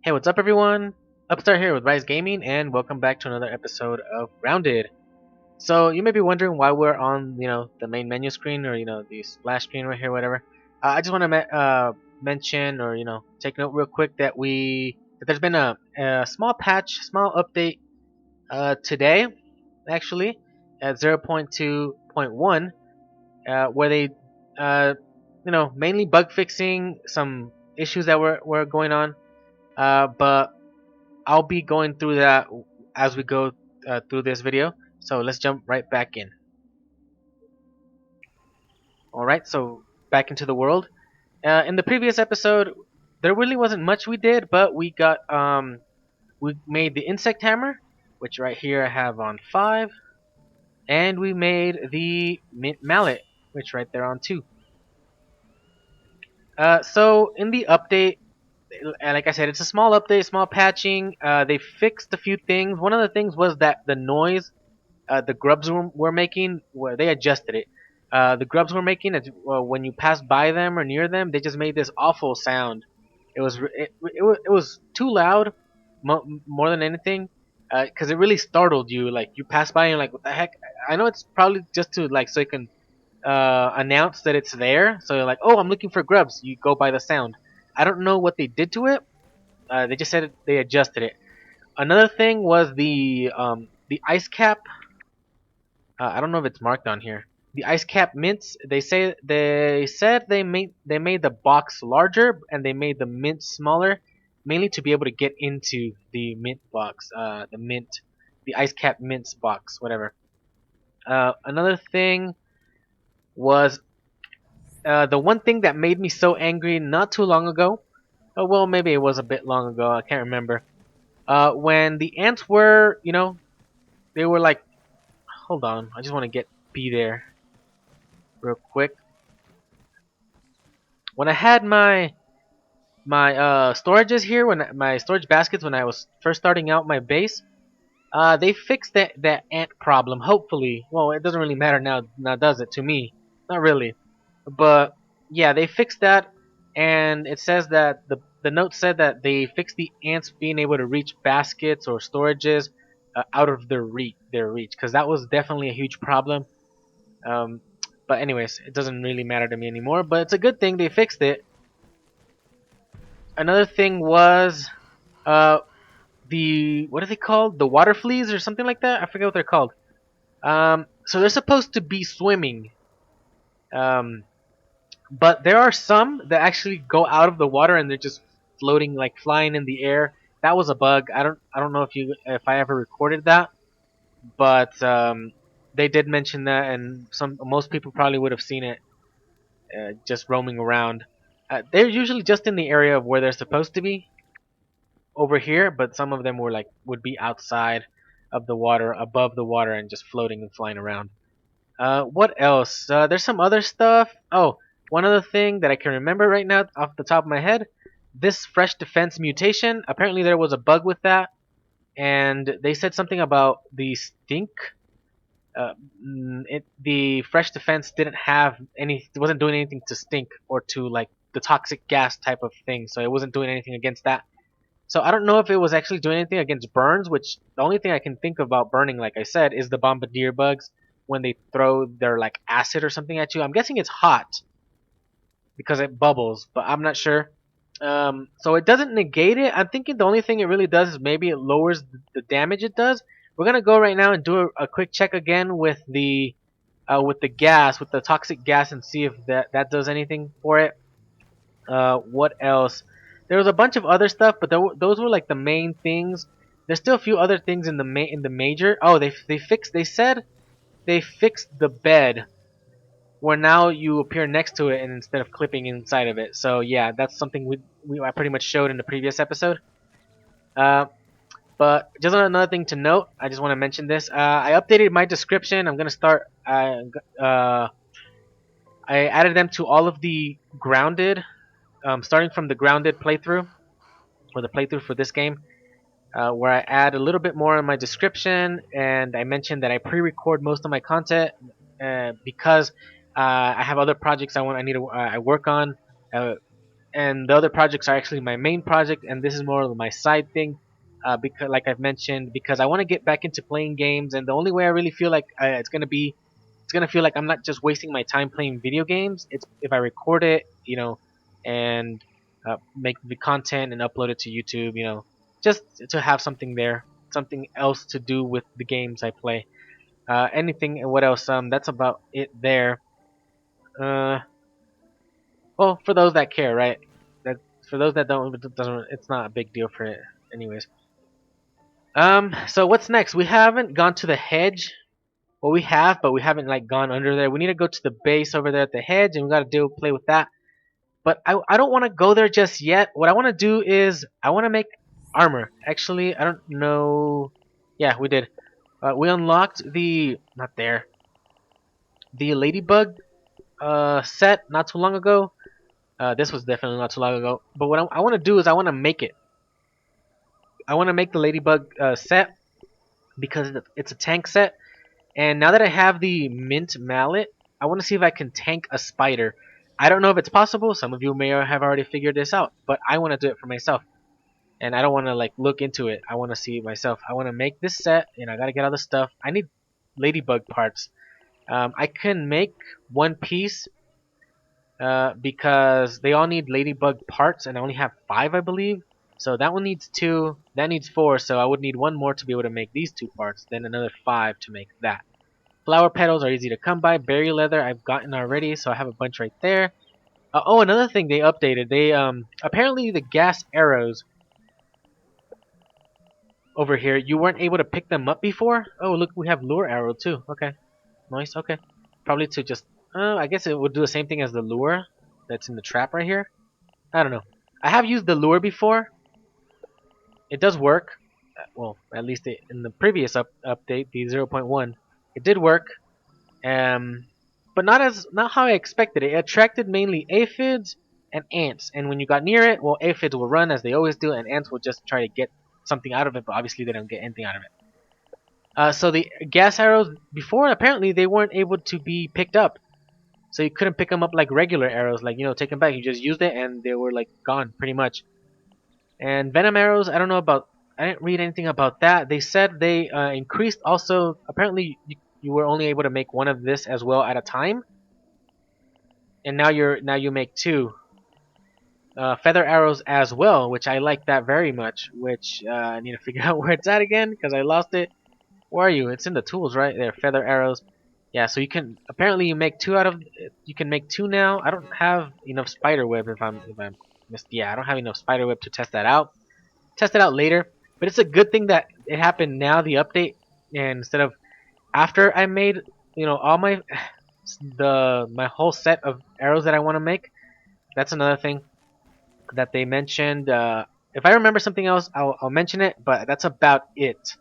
Hey, what's up, everyone? Upstart here with RyXe Gaming, and welcome back to another episode of Grounded. So you may be wondering why we're on, the main menu screen or the splash screen right here, whatever. I just want to mention or take note real quick that there's been a small patch, small update today, actually, at 0.2.1, where they mainly bug fixing some issues that were going on. But I'll be going through that as we go through this video. So let's jump right back in. Alright, so back into the world. In the previous episode, there really wasn't much we did, but we made the insect hammer, which right here I have on 5, and we made the mint mallet, which right there on 2. So in the update, like I said, it's a small update, small patching. They fixed a few things. One of the things was that the noise the grubs were making, well, they adjusted it. The grubs were making it when you passed by them or near them, they just made this awful sound. It was too loud, more than anything, because it really startled you. Like you pass by and you're like, what the heck? I know it's probably just to like so you can announce that it's there. So you're like, oh, I'm looking for grubs. You go by the sound. I don't know what they did to it. They just said they adjusted it. Another thing was the ice cap. I don't know if it's marked on here. The ice cap mints. They said they made the box larger and they made the mint smaller, mainly to be able to get into the mint box. The ice cap mints box, whatever. Another thing was the one thing that made me so angry not too long ago. Oh, well, maybe it was a bit long ago. I can't remember. When the ants were, they were like, hold on, I just want to be there real quick. When I had my storages here, when my storage baskets, when I was first starting out my base, they fixed that ant problem. Hopefully, well, it doesn't really matter now, does it? To me, not really. But yeah, they fixed that, and it says that the note said that they fixed the ants being able to reach baskets or storages out of their reach, because that was definitely a huge problem. Um, but anyways, it doesn't really matter to me anymore. But it's a good thing they fixed it. Another thing was uh the what are they called? The water fleas or something like that? I forget what they're called. So they're supposed to be swimming. Um, but there are some that actually go out of the water and they're just floating, like flying in the air. That was a bug. I don't know if I ever recorded that, but they did mention that, and most people probably would have seen it just roaming around. They're usually just in the area of where they're supposed to be over here, but some of them would be outside of the water, above the water, and just floating and flying around. What else? There's some other stuff. Oh, one other thing that I can remember right now off the top of my head. This fresh defense mutation. Apparently there was a bug with that, and they said something about the stink. The fresh defense didn't have it wasn't doing anything to stink or to like the toxic gas type of thing, so it wasn't doing anything against that. So I don't know if it was actually doing anything against burns, which the only thing I can think about burning, like I said, is the bombardier bugs when they throw their like acid or something at you. I'm guessing it's hot because it bubbles, but I'm not sure. So it doesn't negate it. I'm thinking the only thing it really does is maybe it lowers the damage it does. We're gonna go right now and do a quick check again with the gas, with the toxic gas, and see if that does anything for it. What else? There was a bunch of other stuff, but those were like the main things. There's still a few other things in the major. Oh, they said they fixed the bed where now you appear next to it and instead of clipping inside of it. So yeah, that's something I pretty much showed in the previous episode. Uh, but just another thing to note, I just want to mention this. I updated my description. I'm gonna start. I added them to all of the grounded, starting from the grounded playthrough, or the playthrough for this game, where I add a little bit more in my description, and I mentioned that I pre-record most of my content because I have other projects I need to I work on. and the other projects are actually my main project, and this is more of my side thing. Because, like I've mentioned, because I want to get back into playing games, and the only way I really feel like it's gonna feel like I'm not just wasting my time playing video games. It's if I record it, and make the content and upload it to YouTube, just to have something there, something else to do with the games I play. Anything? What else? That's about it there. Uh, well, for those that care, right? That for those that don't, it doesn't. It's not a big deal for it, anyways. So what's next? We haven't gone to the hedge. Well, we have, but we haven't like gone under there. We need to go to the base over there at the hedge, and we gotta play with that. But I don't want to go there just yet. What I want to do is I want to make armor. Actually, I don't know. Yeah, we did. We unlocked the not there the ladybug set not too long ago. This was definitely not too long ago. But what I want to do is I want to make it. I want to make the ladybug set because it's a tank set. And now that I have the mint mallet, I want to see if I can tank a spider. I don't know if it's possible. Some of you may have already figured this out, but I want to do it for myself. And I don't want to like look into it. I want to see it myself. I want to make this set, and I gotta get all the stuff. I need ladybug parts. I can make one piece because they all need ladybug parts, and I only have 5, I believe. So that one needs 2, that needs 4, so I would need one more to be able to make these 2 parts, then another 5 to make that. Flower petals are easy to come by. Berry leather I've gotten already, so I have a bunch right there. Oh, another thing they updated. They apparently the gas arrows over here, you weren't able to pick them up before. Oh, look, we have lure arrow too. Okay, nice. Okay, probably to just. I guess it would do the same thing as the lure that's in the trap right here. I don't know. I have used the lure before. It does work. Well, at least in the previous update, the 0.1, it did work. But not how I expected it. It attracted mainly aphids and ants, and when you got near it, well, aphids will run as they always do, and ants will just try to get something out of it, but obviously they don't get anything out of it. So the gas arrows before apparently they weren't able to be picked up, so you couldn't pick them up like regular arrows, like take them back. You just used it and they were like gone pretty much. And venom arrows, I don't know about. I didn't read anything about that. They said they increased also. Apparently, you were only able to make one of this as well at a time, and now you make 2 feather arrows as well, which I like that very much. Which I need to figure out where it's at again because I lost it. Where are you? It's in the tools, right there. Feather arrows. Yeah, so you can apparently you make 2 out of. You can make 2 now. I don't have enough spider web if I'm missed. Yeah, I don't have enough spider web to test that out. Test it out later. But it's a good thing that it happened now, the update, and instead of after I made all my my whole set of arrows that I want to make. That's another thing that they mentioned. If I remember something else, I'll mention it. But that's about it.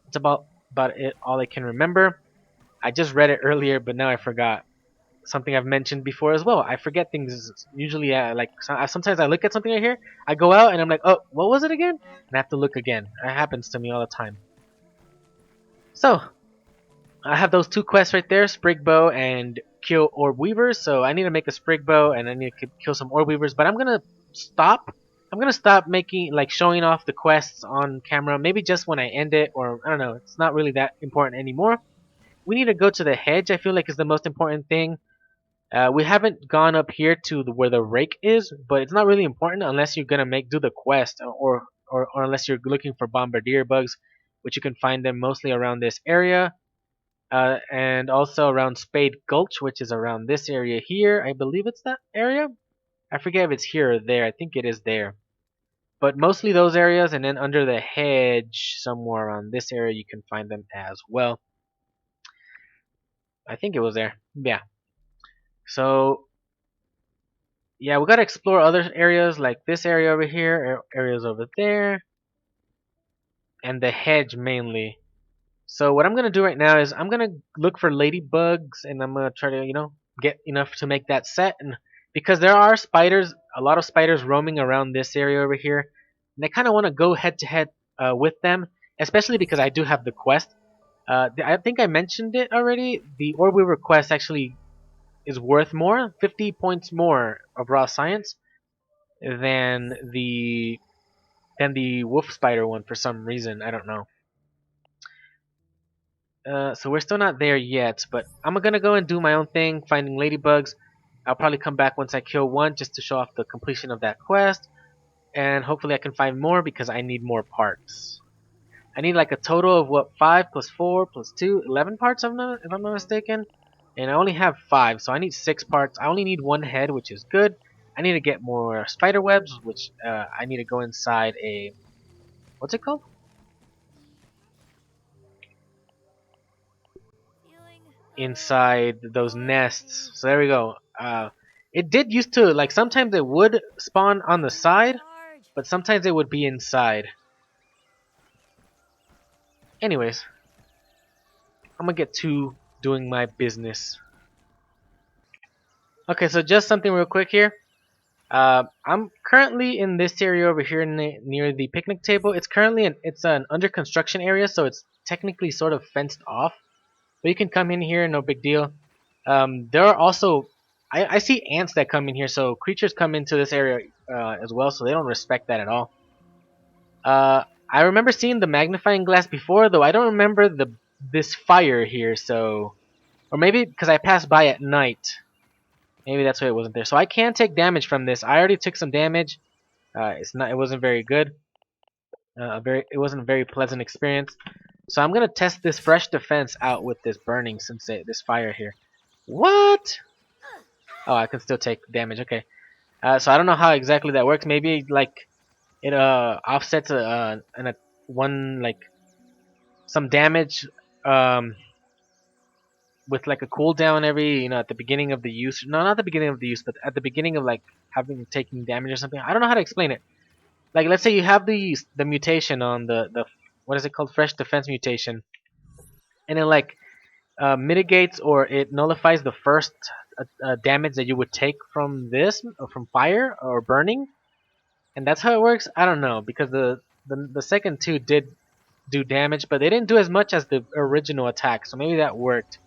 It's about it. All I can remember. I just read it earlier, but now I forgot something I've mentioned before as well. I forget things usually. Sometimes I look at something right here. I go out and I'm like, oh, what was it again? And I have to look again. It happens to me all the time. So I have those 2 quests right there, Sprig Bow and kill orb weavers. So I need to make a Sprig Bow and I need to kill some orb weavers. But I'm gonna stop. I'm gonna stop making showing off the quests on camera. Maybe just when I end it, or I don't know. It's not really that important anymore. We need to go to the hedge. I feel like is the most important thing. We haven't gone up here to where the rake is, but it's not really important unless you're gonna do the quest, or unless you're looking for bombardier bugs, which you can find them mostly around this area. And also around Spade Gulch, which is around this area here. I believe it's that area. I forget if it's here or there. I think it is there. But mostly those areas, and then under the hedge, somewhere around this area, you can find them as well. I think it was there. Yeah. So, yeah, we gotta explore other areas like this area over here, areas over there, and the hedge mainly. So what I'm gonna do right now is I'm gonna look for ladybugs, and I'm gonna try to get enough to make that set. And because there are spiders, a lot of spiders roaming around this area over here, and I kind of want to go head to head with them, especially because I do have the quest. I think I mentioned it already. The Orb Weaver quest actually is worth more, 50 points more of raw science. than the wolf spider one for some reason. I don't know. So we're still not there yet, but I'm gonna go and do my own thing, finding ladybugs. I'll probably come back once I kill one just to show off the completion of that quest, and hopefully I can find more because I need more parts. I need like a total of what, 5 plus 4 plus 2, 11 parts if I'm not mistaken. And I only have 5, so I need 6 parts. I only need 1 head, which is good. I need to get more spider webs, which I need to go inside a, what's it called? Inside those nests. So there we go. It did used to, like, sometimes it would spawn on the side, but sometimes it would be inside. Anyways, I'm gonna get to doing my business. Okay, so just something real quick here. I'm currently in this area over here near the picnic table. It's an under construction area, so it's technically sort of fenced off. But you can come in here, no big deal. There are also I see ants that come in here, so creatures come into this area as well, so they don't respect that at all. I remember seeing the magnifying glass before, though I don't remember this fire here. So, or maybe because I passed by at night. Maybe that's why it wasn't there. So I can take damage from this. I already took some damage. It wasn't very good. It wasn't a very pleasant experience. So I'm gonna test this fresh defense out with this burning this fire here. What? Oh, I can still take damage. Okay. So I don't know how exactly that works. Maybe like it offsets one like some damage um with like a cooldown every at the beginning of the use. No, not the beginning of the use, but at the beginning of like having taking damage or something. I don't know how to explain it. Like, let's say you have the mutation on the what is it called, fresh defense mutation, and it like mitigates or it nullifies the first damage that you would take from this or from fire or burning, and that's how it works. I don't know because the second two did do damage, but they didn't do as much as the original attack, so maybe that worked.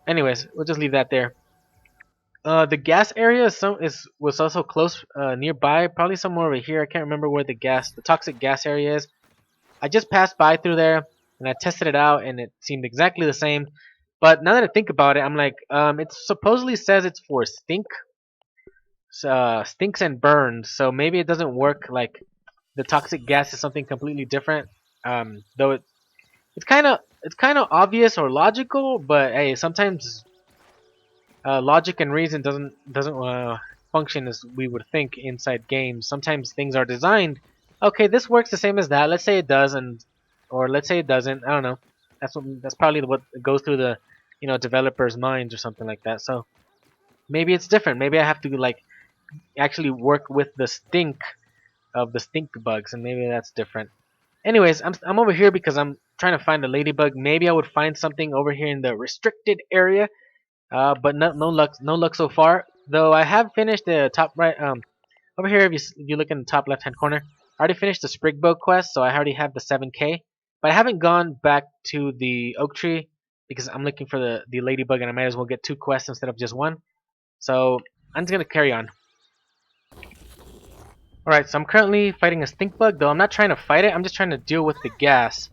Anyways, we'll just leave that there. The gas area was also close nearby, probably somewhere over here. I can't remember where the toxic gas area is. I just passed by through there and I tested it out and it seemed exactly the same. But now that I think about it, I'm like, it supposedly says it's for stinks and burns, so maybe it doesn't work like the toxic gas is something completely different. Though it's kind of obvious or logical, but hey, sometimes logic and reason doesn't function as we would think inside games. Sometimes things are designed. Okay, this works the same as that. Let's say it does, or let's say it doesn't. I don't know. That's probably what goes through the developers' minds or something like that. So maybe it's different. Maybe I have to like actually work with the stink of the stink bugs, and maybe that's different. Anyways, I'm over here because I'm trying to find a ladybug. Maybe I would find something over here in the restricted area. But no luck so far. Though I have finished the top right over here. If you look in the top left hand corner, I already finished the Sprigbow quest, so I already have the 7K. But I haven't gone back to the oak tree because I'm looking for the ladybug, and I might as well get 2 quests instead of just 1. So I'm just gonna carry on. All right, so I'm currently fighting a stink bug, though I'm not trying to fight it. I'm just trying to deal with the gas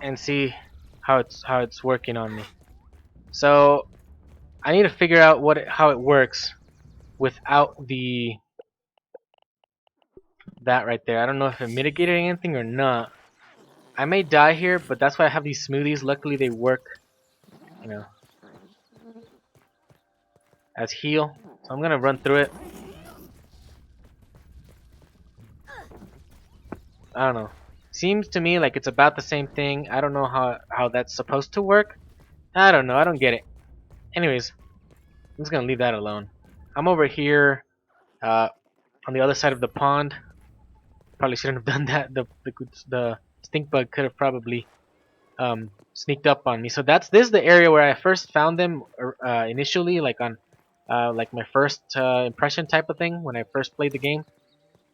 and see how it's working on me. So I need to figure out how it works without that right there. I don't know if it mitigated anything or not. I may die here, but that's why I have these smoothies. Luckily they work, you know, as heal. So I'm gonna run through it. I don't know. Seems to me like it's about the same thing. I don't know how that's supposed to work. I don't know. I don't get it. Anyways, I'm just gonna leave that alone. I'm over here uh, on the other side of the pond. Probably shouldn't have done that. The stink bug could have probably sneaked up on me. So this is the area where I first found them initially, like on like my first impression type of thing when I first played the game.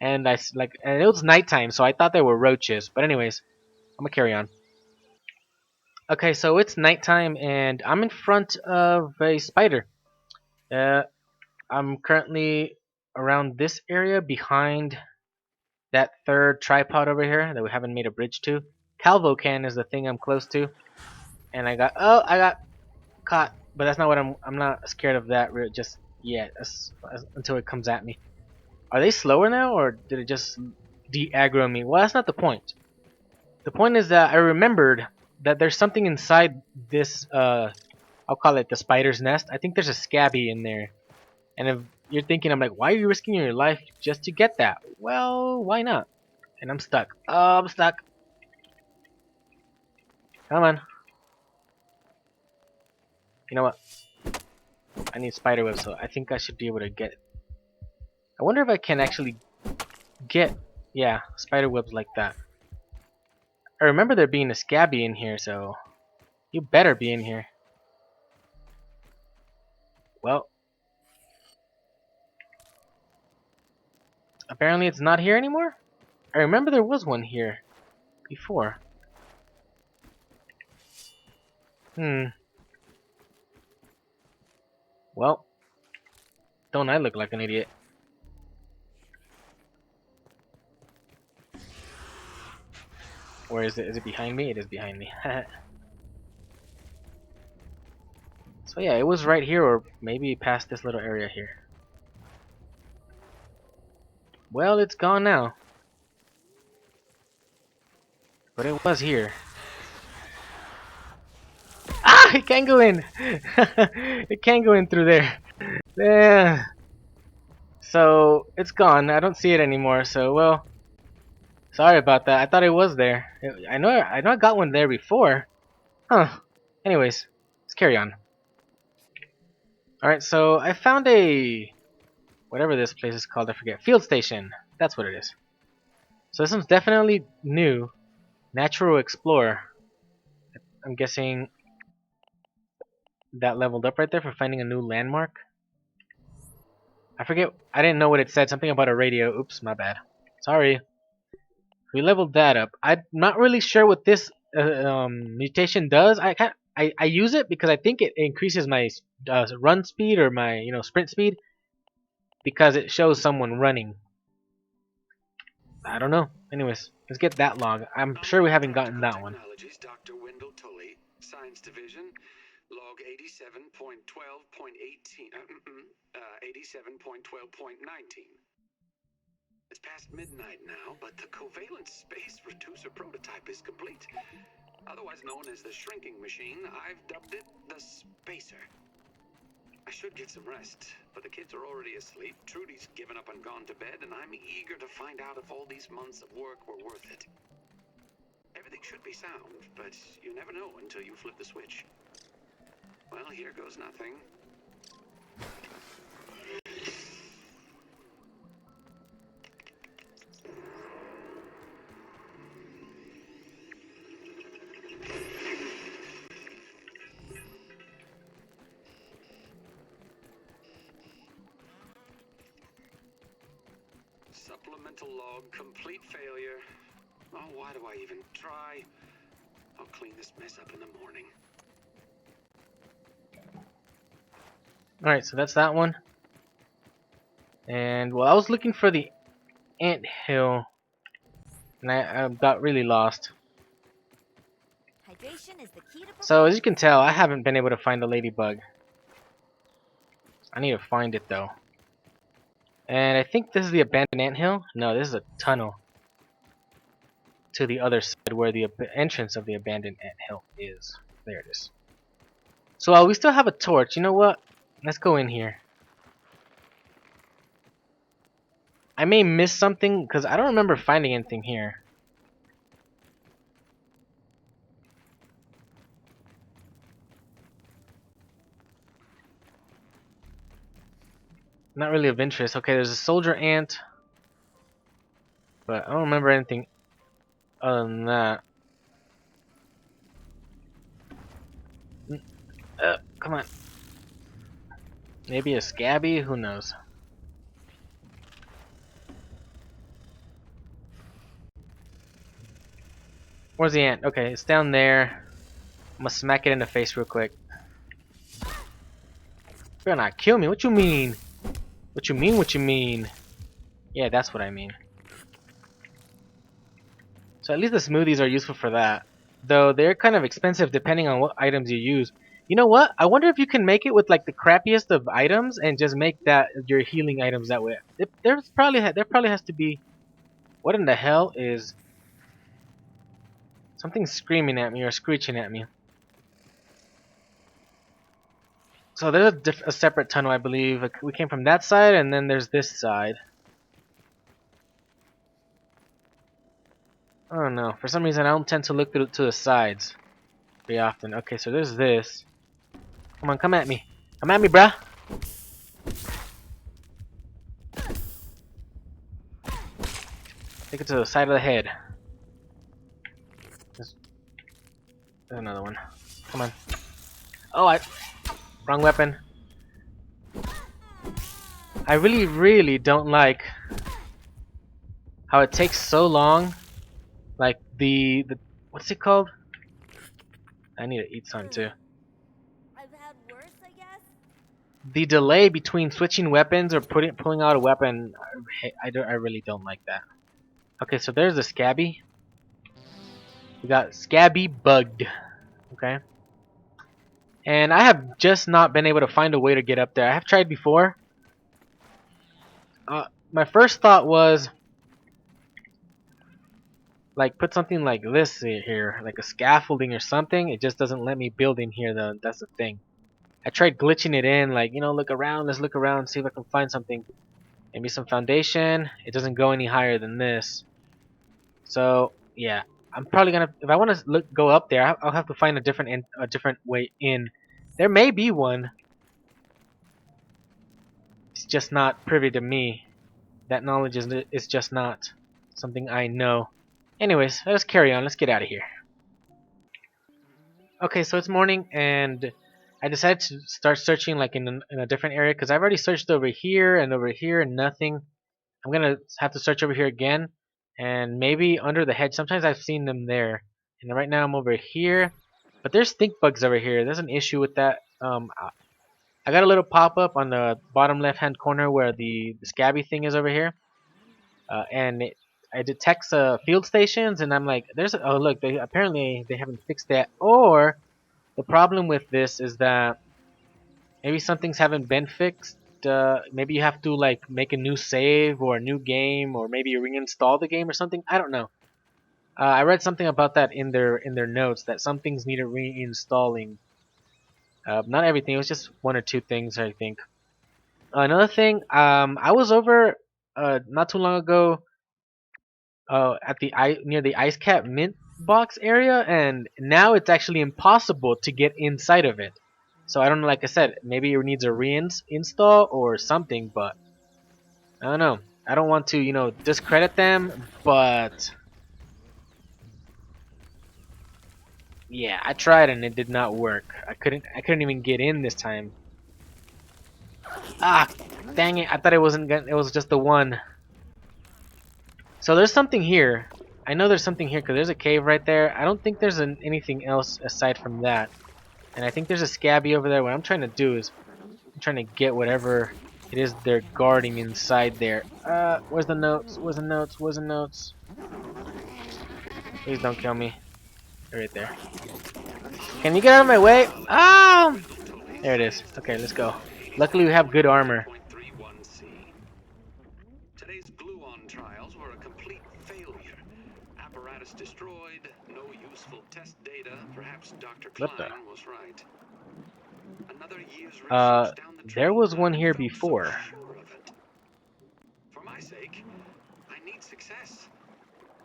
And and it was nighttime, so I thought they were roaches. But anyways, I'm gonna carry on. Okay, so it's nighttime and I'm in front of a spider. Uh, I'm currently around this area behind that third tripod over here that we haven't made a bridge to. Calvocan is the thing I'm close to, and I got caught, but that's not what I'm not scared of that just yet, until it comes at me. Are they slower now, or did it just de-aggro me? Well, that's not the point. The point is that I remembered that there's something inside this, I'll call it the spider's nest. I think there's a scabby in there. And if you're thinking, I'm like, why are you risking your life just to get that? Well, why not? And I'm stuck. Oh, I'm stuck. Come on. You know what? I need spider web, so I think I should be able to get it. I wonder if I can actually get, yeah, spider webs like that. I remember there being a scabby in here, so you better be in here. Well, apparently it's not here anymore? I remember there was one here before. Well, don't I look like an idiot? Where is it? Is it behind me? It is behind me. So yeah, it was right here, or maybe past this little area here. Well, it's gone now. But it was here. Ah! It can't go in! It can't go in through there. Yeah. So, it's gone. I don't see it anymore, so, well... Sorry about that. I thought it was there. I know I got one there before. Huh. Anyways, let's carry on. Alright, so I found a... whatever this place is called, I forget. Field station. That's what it is. So this one's definitely new. Natural Explorer. I'm guessing that leveled up right there for finding a new landmark. I forget. I didn't know what it said. Something about a radio. Oops, my bad. Sorry. We leveled that up. I'm not really sure what this mutation does. I use it because I think it increases my run speed or my sprint speed because it shows someone running. I don't know. Anyways, let's get that log. I'm sure we haven't gotten that one. Dr. Wendell Tully, Science Division, log 87.12.18, 87.12.19. It's past midnight now, but the covalent space reducer prototype is complete. Otherwise known as the shrinking machine, I've dubbed it the Spacer. I should get some rest, but the kids are already asleep. Trudy's given up and gone to bed, and I'm eager to find out if all these months of work were worth it. Everything should be sound, but you never know until you flip the switch. Well, here goes nothing. Supplemental log, complete failure. Oh, why do I even try? I'll clean this mess up in the morning. Alright, so that's that one. And, well, I was looking for the ant hill, and I got really lost. Hydration is the key to So, as you can tell, I haven't been able to find the ladybug. I need to find it, though. And I think this is the abandoned anthill. No, this is a tunnel to the other side where the entrance of the abandoned anthill is. There it is. So we still have a torch. You know what? Let's go in here. I may miss something because I don't remember finding anything here. Not really of interest. Okay, there's a soldier ant. But I don't remember anything other than that. Come on. Maybe a scabby? Who knows? Where's the ant? Okay, it's down there. I'm gonna smack it in the face real quick. You better not kill me. What you mean? What you mean? What you mean? Yeah, that's what I mean. So at least the smoothies are useful for that. Though they're kind of expensive depending on what items you use. You know what? I wonder if you can make it with like the crappiest of items and just make that your healing items that way. There probably has to be. What in the hell is something screaming at me or screeching at me? So there's a separate tunnel, I believe. We came from that side, and then there's this side. I don't know. For some reason, I don't tend to look to the sides very often. Okay, so there's this. Come on, come at me. Come at me, bruh. Take it to the side of the head. There's, there's another one. Come on. Oh, wrong weapon. I really, really don't like how it takes so long. Like the what's it called? I need to eat some too. I've had worse, I guess. The delay between switching weapons or pulling out a weapon, I really don't like that. Okay, so there's the Scabby. We got Scabby bugged. Okay. And I have just not been able to find a way to get up there. I have tried before. My first thought was like put something like this here, like a scaffolding or something. It just doesn't let me build in here though. That's the thing. I tried glitching it in, like, you know, look around, let's look around, see if I can find something. Maybe some foundation. It doesn't go any higher than this. So yeah, I'm probably gonna, if I want to go up there, I'll have to find a different way in. There may be one. It's just not privy to me. That knowledge is just not something I know. Anyways, let's carry on. Let's get out of here. Okay, so it's morning, and I decided to start searching like in a different area because I've already searched over here and nothing. I'm gonna have to search over here again, and maybe under the hedge. Sometimes I've seen them there, and right now I'm over here. But there's stink bugs over here. There's an issue with that. I got a little pop up on the bottom left hand corner where the scabby thing is over here, and I detect field stations, and I'm like, oh look, apparently they haven't fixed that, or the problem with this is that maybe some things haven't been fixed. Maybe you have to like make a new save or a new game, or maybe reinstall the game or something. I don't know. I read something about that in their notes that some things needed reinstalling. Not everything. It was just one or two things, I think. Another thing. I was over not too long ago at near the ice cap mint box area, and now it's actually impossible to get inside of it. So I don't know, like I said, maybe it needs a reinstall or something, but I don't know. I don't want to, discredit them, but yeah, I tried and it did not work. I couldn't even get in this time. Ah, dang it! I thought it was just the one. So there's something here. I know there's something here because there's a cave right there. I don't think there's anything else aside from that. And I think there's a scabby over there. What I'm trying to do is I'm trying to get whatever it is they're guarding inside there. Where's the notes? Where's the notes? Where's the notes? Please don't kill me. They're right there. Can you get out of my way? Ah! There it is. Okay, let's go. Luckily we have good armor. Today's gluon trials were a complete failure. Apparatus destroyed, no useful test data. Perhaps Dr. What the? Klein was right. Another year's research down the There drain. was one I here felt so before. sure of it. For my sake, I need success.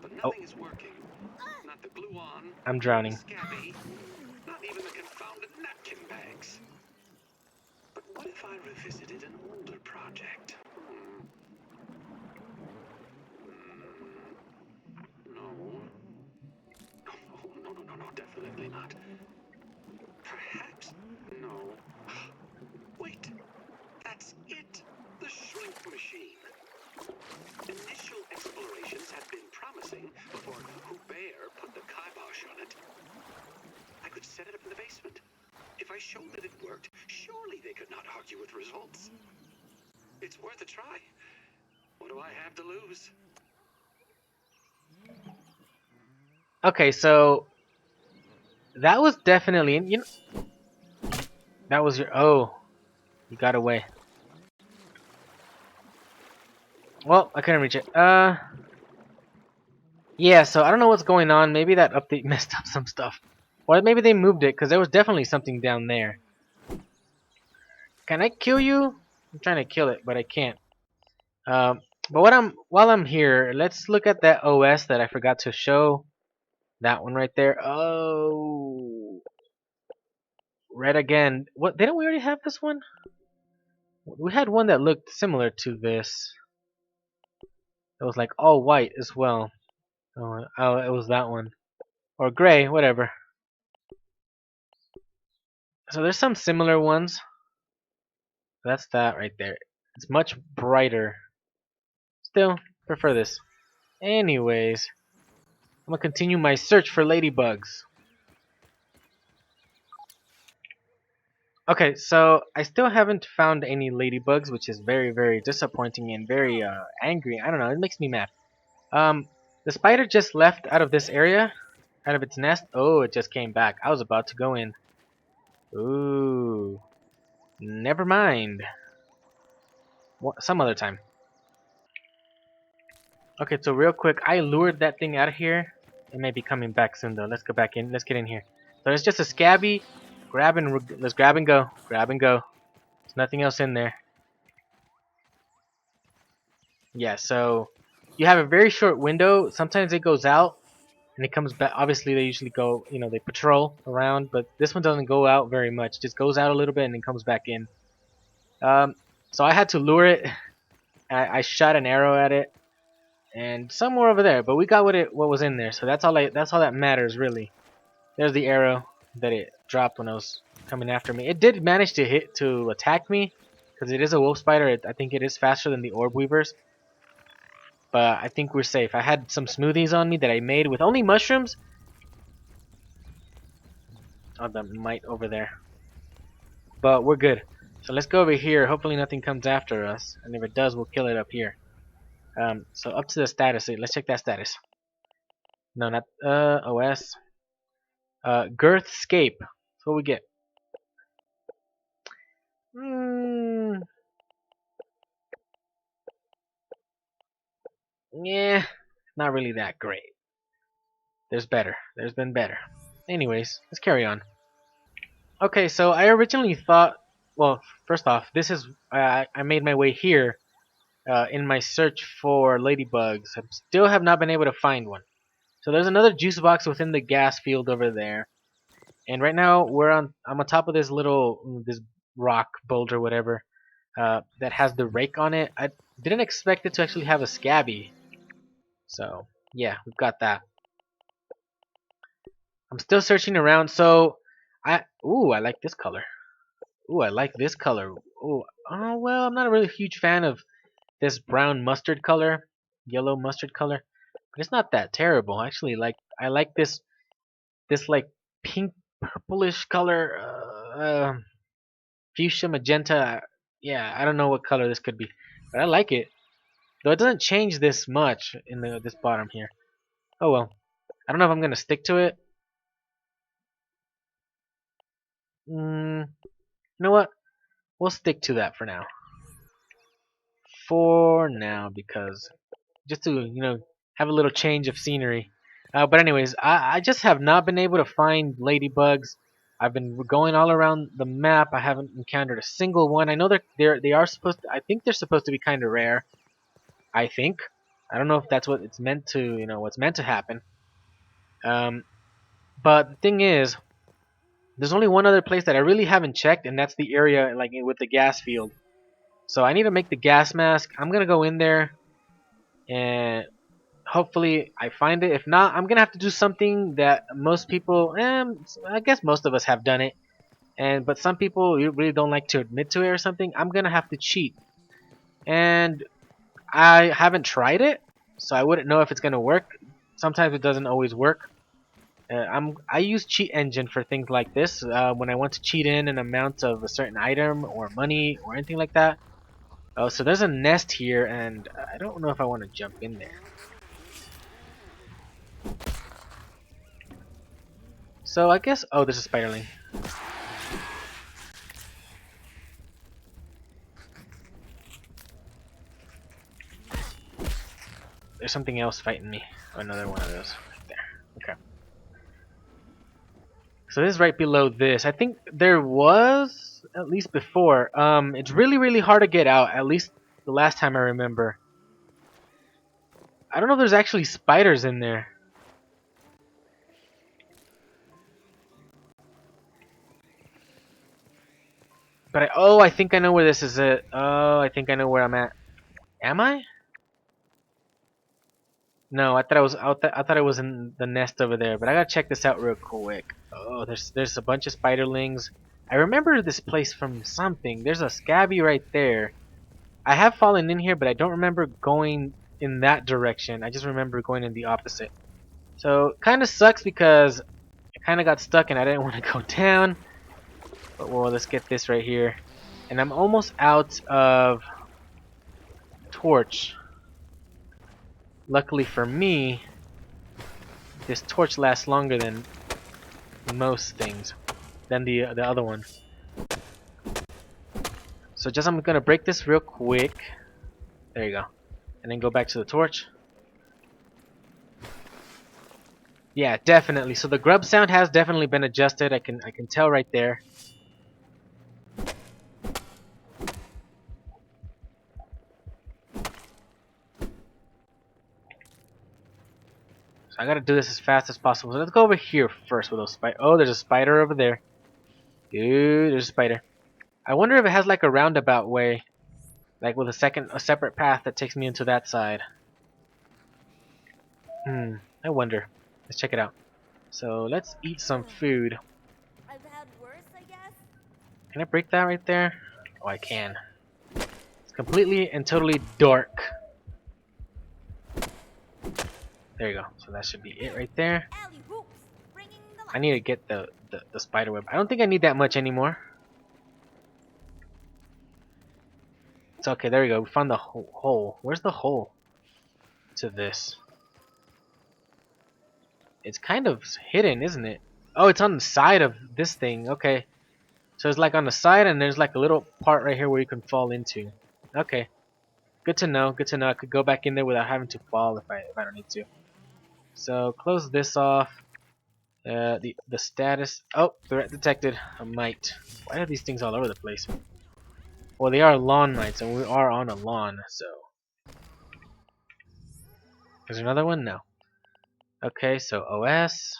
But Oh, nothing is working. Not the gluon, I'm not the drowning. scabby, not even the confounded napkin bags. But what if I revisited an older project? No. No, definitely not. Perhaps. No. Wait. That's it. The shrink machine. Initial explorations had been promising before Hubert put the kibosh on it. I could set it up in the basement. If I showed that it worked, surely they could not argue with results. It's Worth a try. What do I have to lose? Okay, so that was definitely, that was your, oh, you got away. Well, I couldn't reach it. Yeah, so I don't know what's going on. Maybe that update messed up some stuff. Or maybe they moved it, because there was definitely something down there. Can I kill you? I'm trying to kill it, but I can't. But while I'm here, let's look at that OS that I forgot to show. That one right there. Oh, red again. What? Didn't we already have this one? We had one that looked similar to this. It was like all white as well. Oh, it was that one. Or gray, whatever. So there's some similar ones. That's that right there. It's much brighter. Still, prefer this. Anyways, I'm gonna continue my search for ladybugs. Okay, so I still haven't found any ladybugs, which is very, very disappointing and very angry. I don't know, it makes me mad. Um, the spider just left out of this area, out of its nest. Oh, it just came back. I was about to go in. Ooh, never mind. Some other time. Okay, so real quick, I lured that thing out of here. It may be coming back soon though. Let's go back in. Let's get in here. So it's just a scabby. Let's grab and go. Grab and go. There's nothing else in there. Yeah, so you have a very short window. Sometimes it goes out and it comes back. Obviously, they usually go, they patrol around, but this one doesn't go out very much. Just goes out a little bit and then comes back in. So I had to lure it. I shot an arrow at it, and somewhere over there. But we got what was in there. So that's all. That's all that matters, really. There's the arrow that it dropped when I was coming after me. It did manage to attack me because it is a wolf spider. I think it is faster than the orb weavers. But I think we're safe. I had some smoothies on me that I made with only mushrooms. Oh, the mite over there. But we're good. So let's go over here. Hopefully nothing comes after us. And if it does, we'll kill it up here. So up to the status. Let's check that status. No, not OS. Girthscape. That's what we get. Yeah, not really that great. There's better. There's been better. Anyways, let's carry on. Okay, so I originally thought, well, first off, this is I made my way here in my search for ladybugs. I still have not been able to find one. So there's another juice box within the gas field over there, and right now I'm on top of this rock boulder, whatever, that has the rake on it. I didn't expect it to actually have a scabby, so yeah, we've got that. I'm still searching around, so I like this color. Ooh, I like this color. Ooh, oh well, I'm not a really huge fan of this brown mustard color, yellow mustard color, but it's not that terrible. Actually, I like this like pink purplish color, fuchsia magenta. Yeah, I don't know what color this could be, but I like it. Though it doesn't change this much in this bottom here. Oh well, I don't know if I'm gonna stick to it. You know what? We'll stick to that for now. For now, because just to have a little change of scenery. But anyways, I just have not been able to find ladybugs. I've been going all around the map. I haven't encountered a single one. I know they are supposed to, I think they're supposed to be kind of rare. I think. I don't know if that's what it's meant to, what's meant to happen. But the thing is, there's only one other place that I really haven't checked, and that's the area like with the gas field. So I need to make the gas mask. I'm gonna go in there and hopefully I find it. If not, I'm gonna have to do something that most people, I guess most of us have done it, but some people really don't like to admit to it or something. I'm gonna have to cheat, and I haven't tried it, so I wouldn't know if it's gonna work. Sometimes it doesn't always work. I use Cheat Engine for things like this when I want to cheat in an amount of a certain item or money or anything like that. Oh, so there's a nest here, and I don't know if I want to jump in there. So I guess, oh, there's a spiderling. There's something else fighting me. Oh, another one of those right there. Okay. So this is right below this. I think there was, at least before. It's really, really hard to get out. At least the last time I remember. I don't know if there's actually spiders in there. But oh, I think I know where this is at. Oh, I think I know where I'm at. Am I? No, I thought I thought I was in the nest over there. But I gotta check this out real quick. Oh, there's a bunch of spiderlings. I remember this place from something. There's a scabby right there. I have fallen in here, but I don't remember going in that direction. I just remember going in the opposite. So kind of sucks because I kind of got stuck and I didn't want to go down. But well, let's get this right here. And I'm almost out of torch. Luckily for me, this torch lasts longer than most things, than the other one. So just I'm gonna break this real quick. There you go, and then go back to the torch. Yeah, definitely. So the grub sound has definitely been adjusted. I can tell right there. So I gotta do this as fast as possible. So let's go over here first with those spider. Oh, there's a spider over there. Dude, there's a spider. I wonder if it has like a roundabout way, like with a separate path that takes me into that side. I wonder. Let's check it out. So let's eat some food. I've had worse, I guess. Can I break that right there? Oh, I can. It's completely and totally dark. There you go. So that should be it right there. Alley hoops, bringing the I light. need to get the spider web. I don't think I need that much anymore. It's okay. There we go. We found the hole. Where's the hole to this? It's kind of hidden, isn't it? Oh, it's on the side of this thing. Okay. So it's like on the side, and there's like a little part right here where you can fall into. Okay. Good to know. Good to know. I could go back in there without having to fall if I don't need to. So close this off. The status. Oh, threat detected. A mite. Why are these things all over the place? Well, they are lawn mites, and we are on a lawn, so. Is there another one? No. Okay, so OS.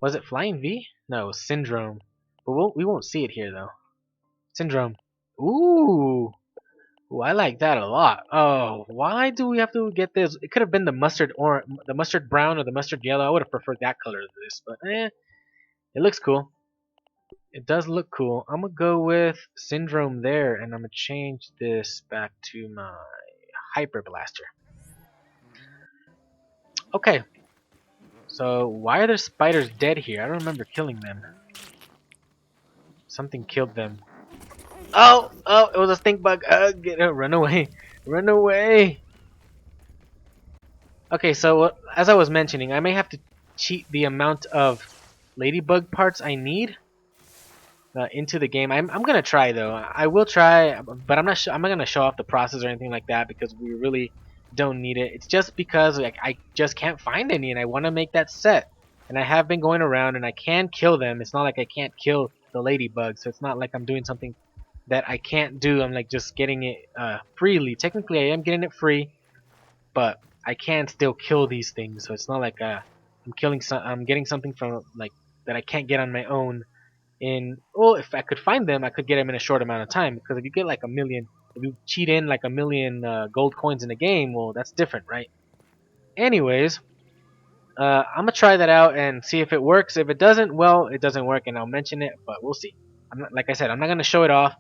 Was it Flying V? No, it was Syndrome. But we won't see it here though. Syndrome. Ooh. Ooh, I like that a lot. Oh, why do we have to get this? It could have been the mustard or the mustard brown or the mustard yellow. I would have preferred that color to this, but it looks cool. It does look cool. I'm gonna go with Syndrome there, and I'm gonna change this back to my Hyper Blaster. Okay. So why are there spiders dead here? I don't remember killing them. Something killed them. Oh, oh, it was a stink bug. Run away, run away. Okay, so as I was mentioning, I may have to cheat the amount of ladybug parts I need into the game. I'm gonna try though. I will try, but I'm not gonna show off the process or anything like that because we really don't need it. It's just because like I just can't find any, and I want to make that set. And I have been going around, and I can kill them. It's not like I can't kill the ladybug, so it's not like I'm doing something that I can't do. I'm like just getting it freely. Technically, I am getting it free, but I can still kill these things. So it's not like I'm getting something from like that I can't get on my own. Well, if I could find them, I could get them in a short amount of time. Because if you get like a million, if you cheat in like a million gold coins in a game, well, that's different, right? Anyways, I'm gonna try that out and see if it works. If it doesn't, well, it doesn't work, and I'll mention it. But we'll see. I'm not, like I said, I'm not gonna show it off.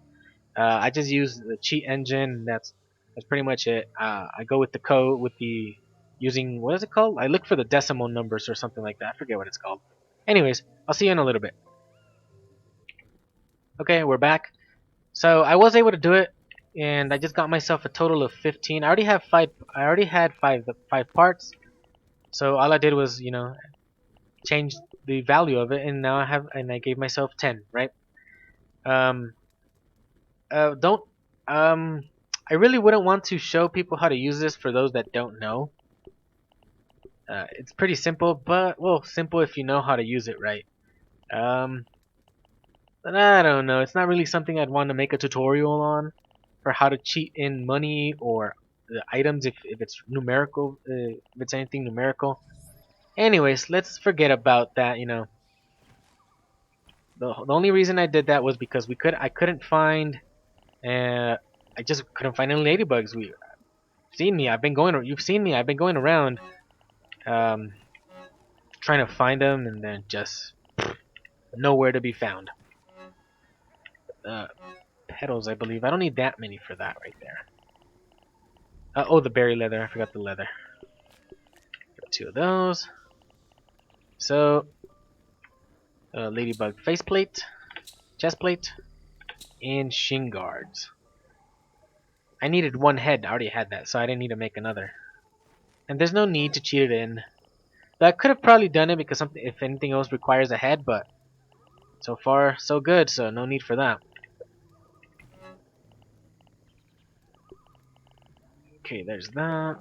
I just use the cheat engine. That's pretty much it. I go with the code with the using what is it called? I look for the decimal numbers or something like that. I forget what it's called. Anyways, I'll see you in a little bit. Okay, we're back. So I was able to do it. and I just got myself a total of 15. I already have five. I already had five parts. So all I did was, change the value of it, and now I gave myself 10, right? Um, don't, um, I really wouldn't want to show people how to use this for those that don't know. It's pretty simple, but, well, simple if you know how to use it right. Um, but I don't know. It's not really something I'd want to make a tutorial on for how to cheat in money or the items if it's numerical, if it's anything numerical. Anyways, let's forget about that, The only reason I did that was because I couldn't find I just couldn't find any ladybugs. You've seen me. I've been going around um trying to find them, and then just nowhere to be found. Uh Petals, I believe. I don't need that many for that right there. Oh, the berry leather. I forgot the leather. Got two of those. So, ladybug faceplate, chest plate, and shin guards. I needed one head. I already had that, so I didn't need to make another. And there's no need to cheat it in. Though I could have probably done it because something, if anything else requires a head, but so far so good, so no need for that. Okay, there's that.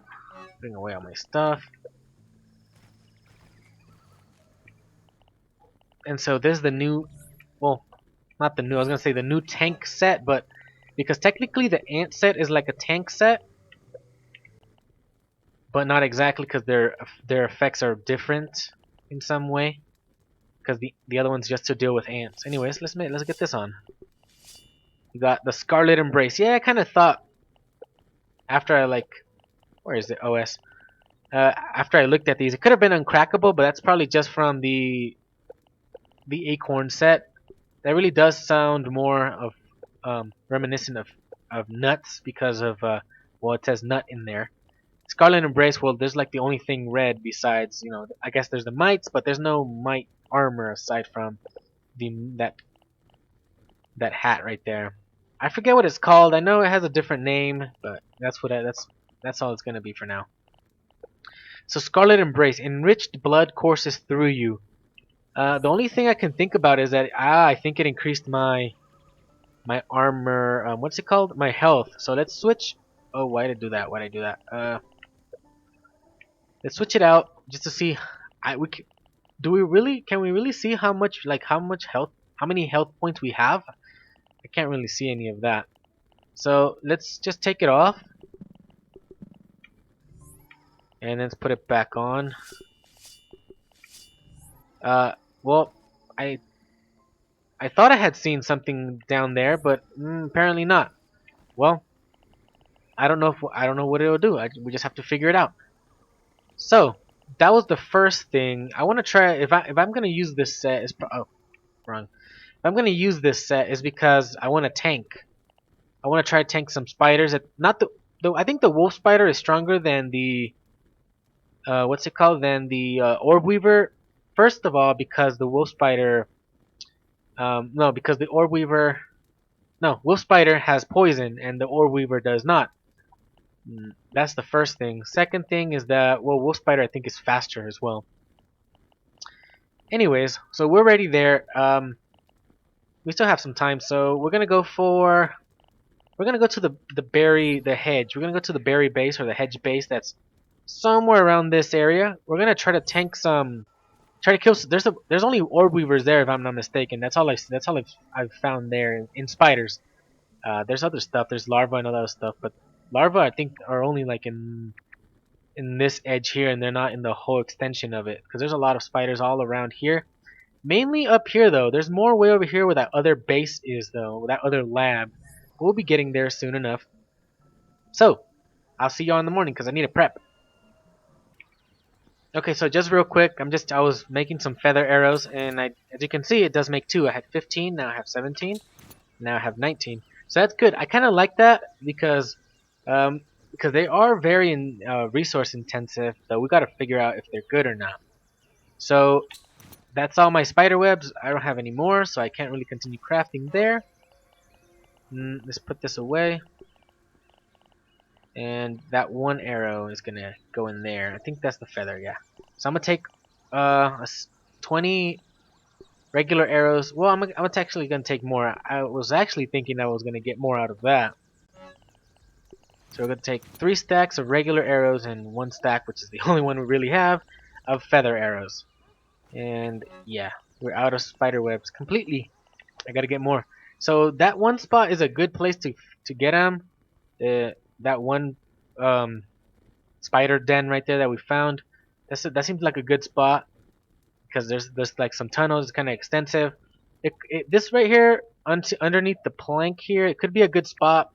Putting away all my stuff. And so this is the new, well, not the new, I was gonna say the new tank set, but because technically the ant set is like a tank set, but not exactly because their effects are different in some way. Because the other one's just to deal with ants. Anyways, let's get this on. You got the Scarlet Embrace. Yeah, I kind of thought after where is it? OS. After I looked at these, it could have been uncrackable, but that's probably just from the Acorn set. That really does sound more of reminiscent of nuts because of well, it says nut in there. Scarlet Embrace. Well, there's like the only thing red besides I guess there's the mites, but there's no mite armor aside from the that hat right there. I forget what it's called. I know it has a different name, but that's all it's gonna be for now. So Scarlet Embrace, enriched blood courses through you. The only thing I can think about is that I think it increased my armor. What's it called? My health. So let's switch. Oh, why did I do that? Why did I do that? Let's switch it out just to see. Can we really see how much health, how many health points we have? I can't really see any of that. So let's just take it off and let's put it back on. Well, I thought I had seen something down there, but apparently not. Well, I don't know what it'll do. We just have to figure it out. So that was the first thing. I want to try if I'm gonna use this set. Oh, wrong. If I'm gonna use this set is because I want to tank. I want to try to tank some spiders. Not the I think the wolf spider is stronger than the what's it called? Than the orb weaver. First of all, because the wolf spider. No, because the orb weaver. No, wolf spider has poison and the orb weaver does not. That's the first thing. Second thing is that, well, wolf spider I think is faster as well. Anyways, so we're ready there. We still have some time, so we're gonna go to the hedge. We're gonna go to the berry base or the hedge base that's somewhere around this area. We're gonna try to tank some. Try to kill. There's only orb weavers there if I'm not mistaken. That's all I've found there in spiders. There's other stuff. There's larvae and all that stuff, but larvae I think are only like in this edge here, and they're not in the whole extension of it because there's a lot of spiders all around here. Mainly up here though. There's more way over here where that other base is though, that other lab. We'll be getting there soon enough. So I'll see y'all in the morning because I need a prep. Okay, so just real quick, I was making some feather arrows, and as you can see, it does make two. I had 15, now I have 17, now I have 19. So that's good. I kind of like that because they are very resource intensive, so we got to figure out if they're good or not. So that's all my spider webs. I don't have any more, so I can't really continue crafting there. Let's put this away. and that one arrow is gonna go in there. I think that's the feather, yeah. So I'm gonna take 20 regular arrows. Well, I'm actually gonna take more. I was actually thinking I was gonna get more out of that. So we're gonna take 3 stacks of regular arrows and 1 stack, which is the only one we really have, of feather arrows. And yeah, we're out of spider webs completely. I gotta get more. So that one spot is a good place to get them. That one spider den right there that we found. That seems like a good spot because there's like some tunnels. It's kind of extensive. This right here underneath the plank here, it could be a good spot,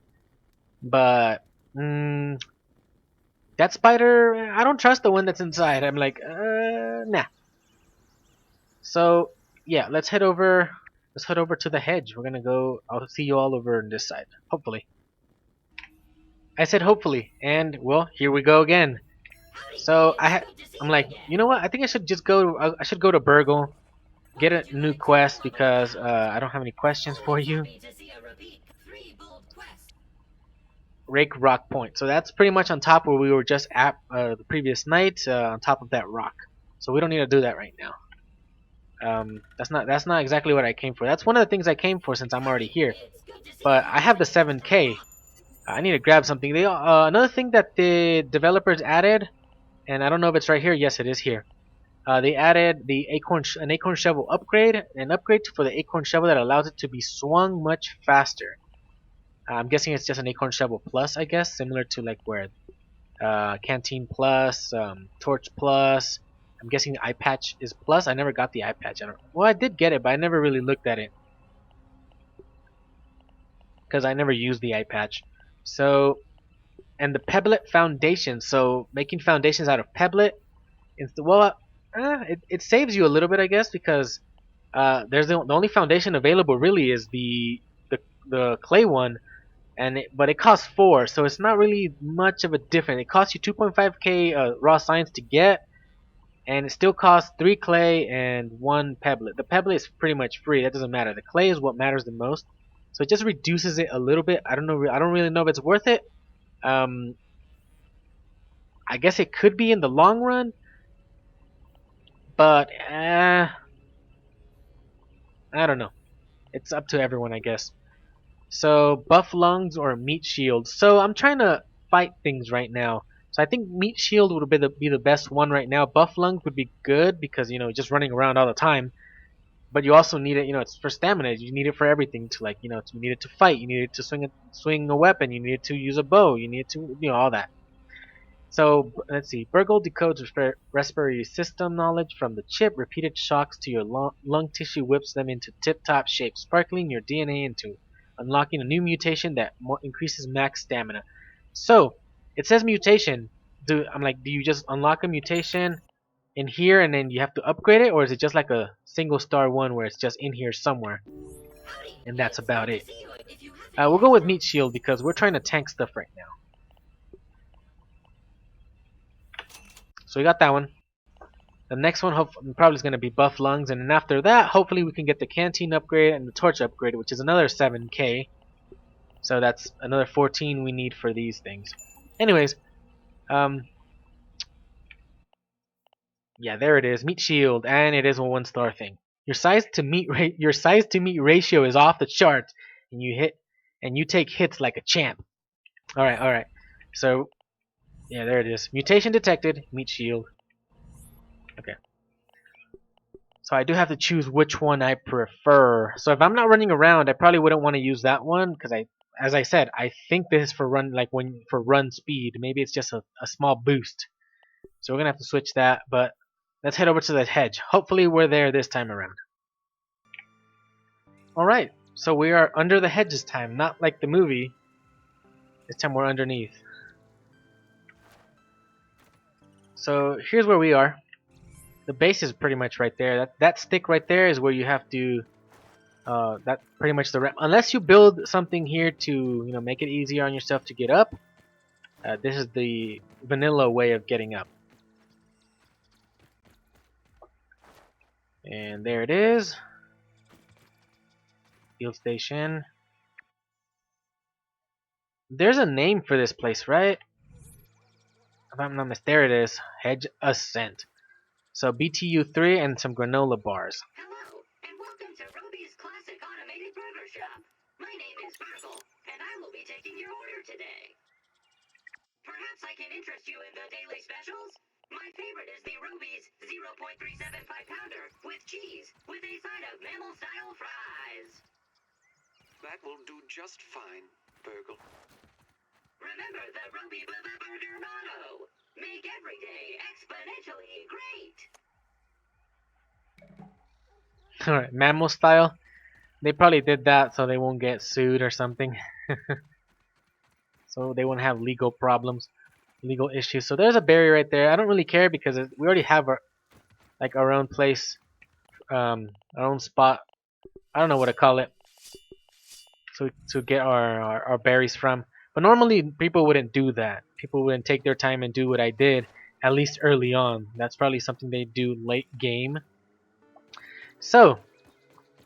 but that spider, I don't trust the one that's inside. I'm like, nah. So yeah, let's head over. Let's head over to the hedge. We're gonna go. I'll see you all over on this side. Hopefully. I said hopefully, and well, here we go again. So I'm like, you know what? I think I should just go. I should go to Burgle, get a new quest because I don't have any questions for you. Rake Rock Point. So that's pretty much on top where we were just at the previous night, on top of that rock. So we don't need to do that right now. That's not exactly what I came for. That's one of the things I came for since I'm already here. But I have the 7K. I need to grab something. Another thing that the developers added, and I don't know if it's right here. Yes, it is here. They added the an acorn shovel upgrade, an upgrade for the acorn shovel that allows it to be swung much faster. I'm guessing it's just an acorn shovel plus, I guess, similar to like where canteen plus, torch plus. I'm guessing the eye patch is plus. I never got the eye patch. Well, I did get it, but I never really looked at it because I never used the eye patch. So, and the pebblet foundation. So making foundations out of pebblet. It saves you a little bit, I guess, because there's the only foundation available really is the clay one, but it costs 4, so it's not really much of a difference. It costs you 2.5k raw science to get, and it still costs 3 clay and 1 pebblet. The pebblet is pretty much free. That doesn't matter. The clay is what matters the most. So it just reduces it a little bit. I don't know. I don't really know if it's worth it. Um, I guess it could be in the long run, but I don't know. It's up to everyone, I guess. So buff lungs or meat shield. So I'm trying to fight things right now. So I think meat shield would be the best one right now. Buff lungs would be good because just running around all the time. But you also need it. It's for stamina. You need it for everything. To like you need it to fight. You need it to swing a weapon. You need it to use a bow. You need it to all that. So let's see. Burgle decodes respiratory system knowledge from the chip. Repeated shocks to your lung tissue whips them into tip-top shape, sparkling your DNA into unlocking a new mutation that increases max stamina. So it says mutation. I'm like, do you just unlock a mutation in here and then you have to upgrade it, or is it just like a single star one where it's just in here somewhere and that's about it? We'll go with meat shield because we're trying to tank stuff right now. So we got that one. The next one probably is going to be buff lungs, and then after that, hopefully we can get the canteen upgrade and the torch upgrade, which is another 7k. So that's another 14 we need for these things. Anyways, yeah, there it is, meat shield, and it is a 1-star thing. Your size to meat ratio is off the charts, and you take hits like a champ. All right. So yeah, there it is. Mutation detected, meat shield. Okay. So I do have to choose which one I prefer. So if I'm not running around, I probably wouldn't want to use that one because as I said, I think this is for run speed. Maybe it's just a small boost. So we're gonna have to switch that. But let's head over to the hedge. Hopefully we're there this time around. All right. So we are under the hedge this time, not like the movie. This time we're underneath. So here's where we are. The base is pretty much right there. That stick right there is where you have to. That pretty much the ramp. Unless you build something here to make it easier on yourself to get up. This is the vanilla way of getting up. And there it is. Field station. There's a name for this place, right? If I'm not mistaken, there it is. Hedge Ascent. So BTU3 and some granola bars. Hello, and welcome to Roby's Classic Automated Burger Shop. My name is Virgil, and I will be taking your order today. Perhaps I can interest you in the daily specials? My favorite is the Roby's 0.375 pounder with cheese, with a side of mammal-style fries. That will do just fine, Virgil. Remember the Roby Burger motto: make every day exponentially great. Alright, mammal style. They probably did that so they won't get sued or something. So they won't have legal problems, legal issues. So there's a berry right there. I don't really care because we already have our own place, our own spot. I don't know what to call it. To get our berries from. But normally people wouldn't do that. People wouldn't take their time and do what I did, at least early on. That's probably something they do late game. So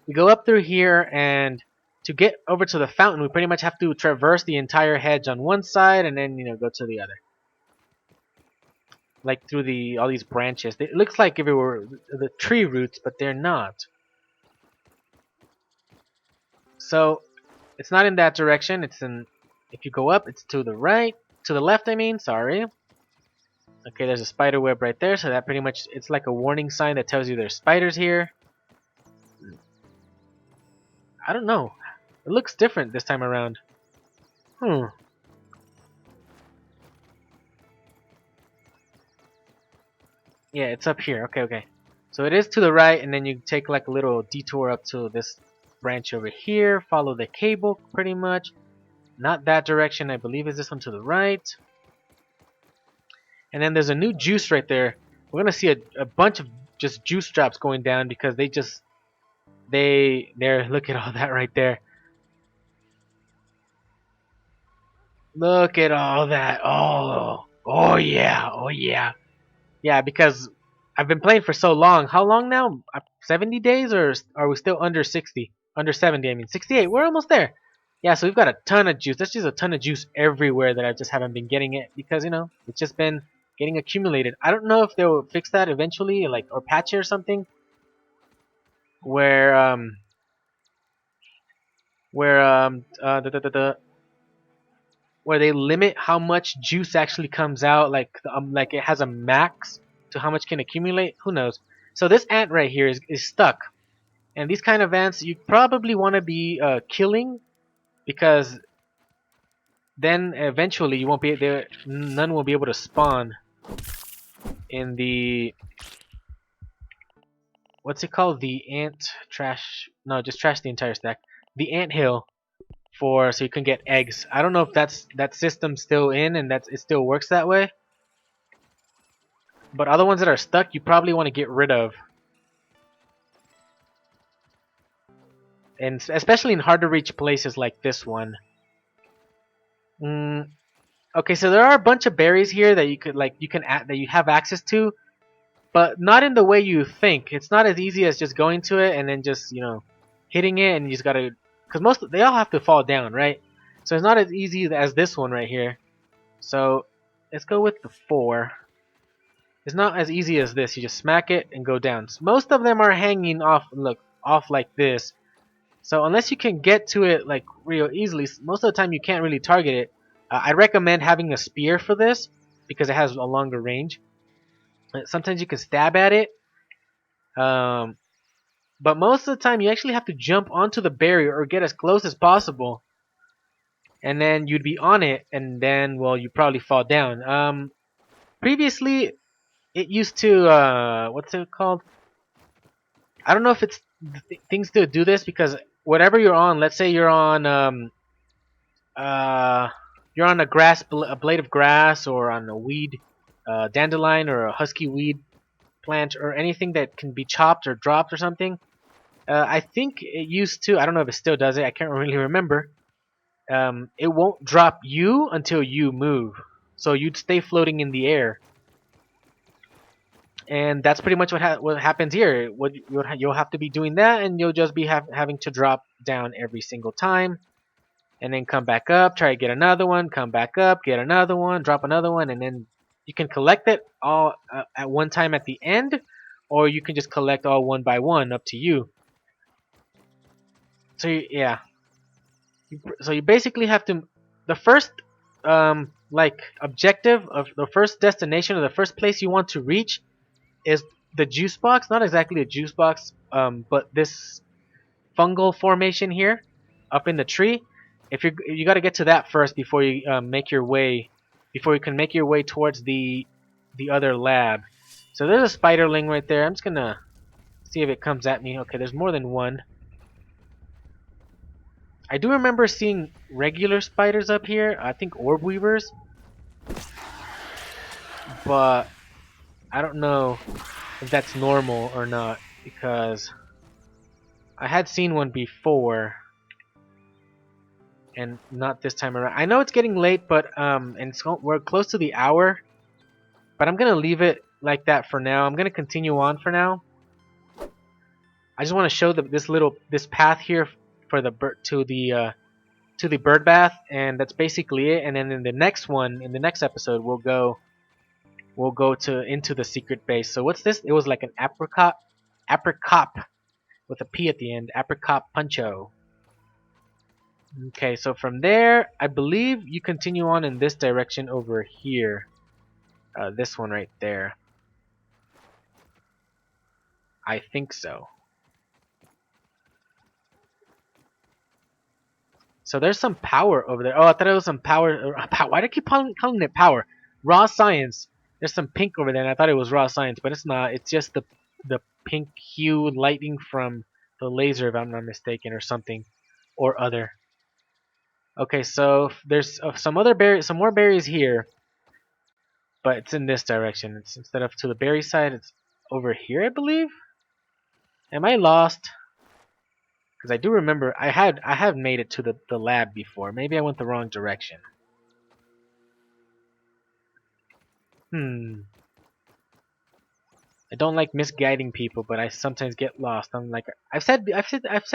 we go up through here, and to get over to the fountain, we pretty much have to traverse the entire hedge on one side and then go to the other. Like through all these branches. It looks like if it were the tree roots, but they're not. So it's not in that direction. It's in. If you go up, it's to the right, to the left. I mean, sorry. Okay, there's a spider web right there, so that pretty much it's like a warning sign that tells you there's spiders here. I don't know. It looks different this time around. Yeah, it's up here. Okay. So it is to the right, and then you take like a little detour up to this branch over here. Follow the cable, pretty much. Not that direction. I believe is this one to the right. And then there's a new juice right there. We're gonna see a bunch of just juice drops going down because there. Look at all that right there. Look at all that. Oh yeah. Yeah, because I've been playing for so long. How long now? 70 days, or are we still under 60? Under 70, I mean 68. We're almost there. Yeah, so we've got a ton of juice. That's just a ton of juice everywhere that I just haven't been getting it because it's just been getting accumulated. I don't know if they'll fix that eventually, like or patch it or something, where where they limit how much juice actually comes out, like it has a max to how much can accumulate. Who knows? So this ant right here is stuck, and these kind of ants you probably want to be killing because then eventually you won't be there. None will be able to spawn in the what's it called? The ant trash. No, just trash the entire stack. The ant hill so you can get eggs. I don't know if that system's still in and it still works that way. But other ones that are stuck, you probably want to get rid of. And especially in hard to reach places like this one. Okay, so there are a bunch of berries here that you have access to, but not in the way you think. It's not as easy as just going to it and then just hitting it, and you just gotta, because they all have to fall down, right? So it's not as easy as this one right here. So let's go with the 4. It's not as easy as this. You just smack it and go down. Most of them are hanging off, off like this. So unless you can get to it like real easily, most of the time you can't really target it. I recommend having a spear for this because it has a longer range. Sometimes you can stab at it, but most of the time you actually have to jump onto the barrier or get as close as possible, and then you'd be on it, and then you probably fall down. Previously, it used to what's it called? I don't know if it's things still do this because whatever you're on, let's say you're on a blade of grass, or on a weed, dandelion, or a husky weed plant, or anything that can be chopped or dropped or something. I think it used to. I don't know if it still does it. I can't really remember. It won't drop you until you move, so you'd stay floating in the air. And that's pretty much what happens here. You'll have to be doing that, and you'll just be having to drop down every single time, and then come back up, try to get another one, come back up, get another one, drop another one, and then You can collect it all at one time at the end, or you can just collect all one by one, up to you. So yeah, so you basically have to, the first like objective of the first destination or the first place you want to reach is the juice box. Not exactly a juice box, but this fungal formation here up in the tree. If you got to get to that first before you make your way, before you can make your way towards the other lab. So there's a spiderling right there. I'm just gonna see if it comes at me. Okay, there's more than one. I do remember seeing regular spiders up here. I think orb weavers, but I don't know if that's normal or not because I had seen one before. And not this time around. I know it's getting late, but and we're close to the hour, but I'm gonna leave it like that for now. I'm gonna continue on for now. I just want to show this path here for the to the bird bath, and that's basically it. And then in the next one, in the next episode, we'll go to into the secret base. So what's this? It was like an apricot with a P at the end, apricot puncho. Okay, so from there, I believe you continue on in this direction over here. This one right there. I think so. So there's some power over there. Oh, I thought it was some power. Why do I keep calling it power? Raw science. There's some pink over there, and I thought it was raw science, but it's not. It's just the pink hue lighting from the laser, if I'm not mistaken, or something, or other. Okay, so there's some more berries here, but it's in this direction. It's instead of to the berry side, it's over here, I believe. Am I lost? Because I do remember I have made it to the lab before. Maybe I went the wrong direction. I don't like misguiding people, but I sometimes get lost. I'm like I've said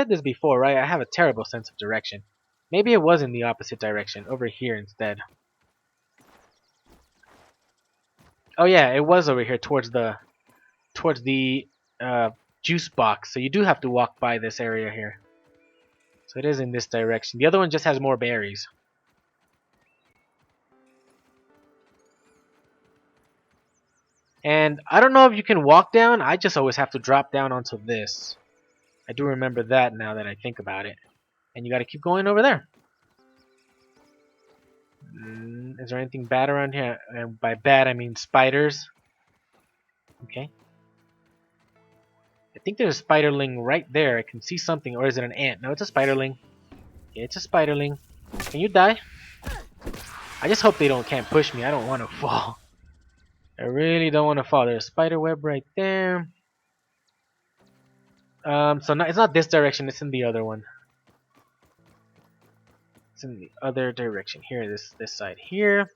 this before, right? I have a terrible sense of direction. Maybe it was in the opposite direction, over here instead. Oh yeah, it was over here towards the juice box. So you do have to walk by this area here. So it is in this direction. The other one just has more berries. And I don't know if you can walk down. I just always have to drop down onto this. I do remember that now that I think about it. And you gotta keep going over there. Is there anything bad around here? And by bad I mean spiders. Okay. I think there's a spiderling right there. I can see something. Or is it an ant? No, it's a spiderling. Yeah, it's a spiderling. Can you die? I just hope they can't push me. I don't want to fall. I really don't want to fall. There's a spider web right there. So it's not this direction. It's in the other one. It's in the other direction. Here, this side here.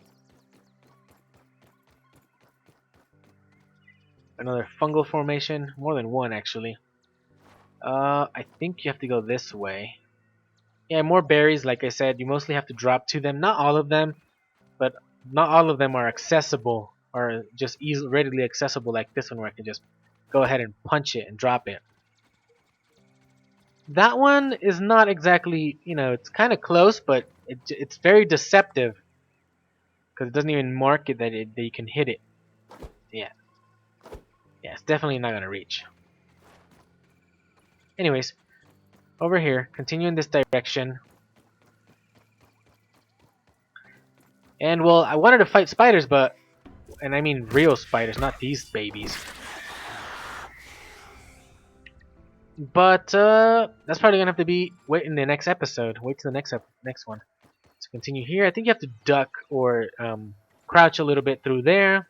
Another fungal formation. More than one, actually. I think you have to go this way. Yeah, more berries. Like I said, you mostly have to drop to them. Not all of them, but not all of them are accessible or just readily accessible like this one, where I can just go ahead and punch it and drop it. That one is not exactly, it's kind of close, but it's very deceptive because it doesn't even mark it that you can hit it. Yeah, it's definitely not gonna reach. Anyways, over here, continue in this direction. And well, I wanted to fight spiders, and I mean real spiders, not these babies. But that's probably gonna have to be wait in the next episode. Wait till the next one. To continue here, I think you have to duck or crouch a little bit through there.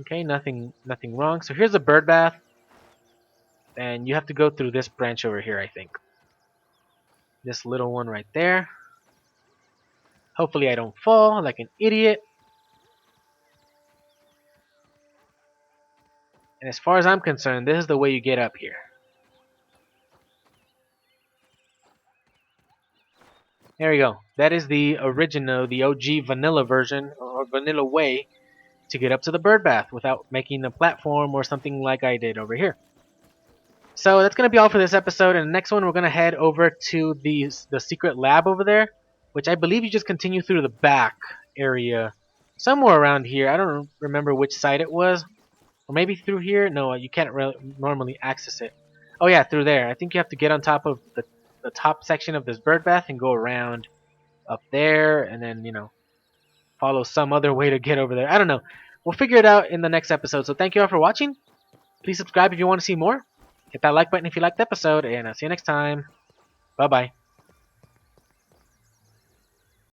Okay, nothing wrong. So here's a bird bath, and you have to go through this branch over here. I think this little one right there. Hopefully I don't fall like an idiot. And as far as I'm concerned, this is the way you get up here. There you go. That is the original, the OG vanilla version. Oh, or vanilla way to get up to the bird bath without making a platform or something like I did over here. So that's going to be all for this episode. And the next one, we're going to head over to the secret lab over there, which I believe you just continue through the back area. Somewhere around here. I don't remember which side it was. Or maybe through here? No, you can't really normally access it. Oh yeah, through there. I think you have to get on top of the top section of this bird bath and go around up there and then, follow some other way to get over there. I don't know. We'll figure it out in the next episode. So thank you all for watching. Please subscribe if you want to see more. Hit that like button if you liked the episode, and I'll see you next time. Bye-bye.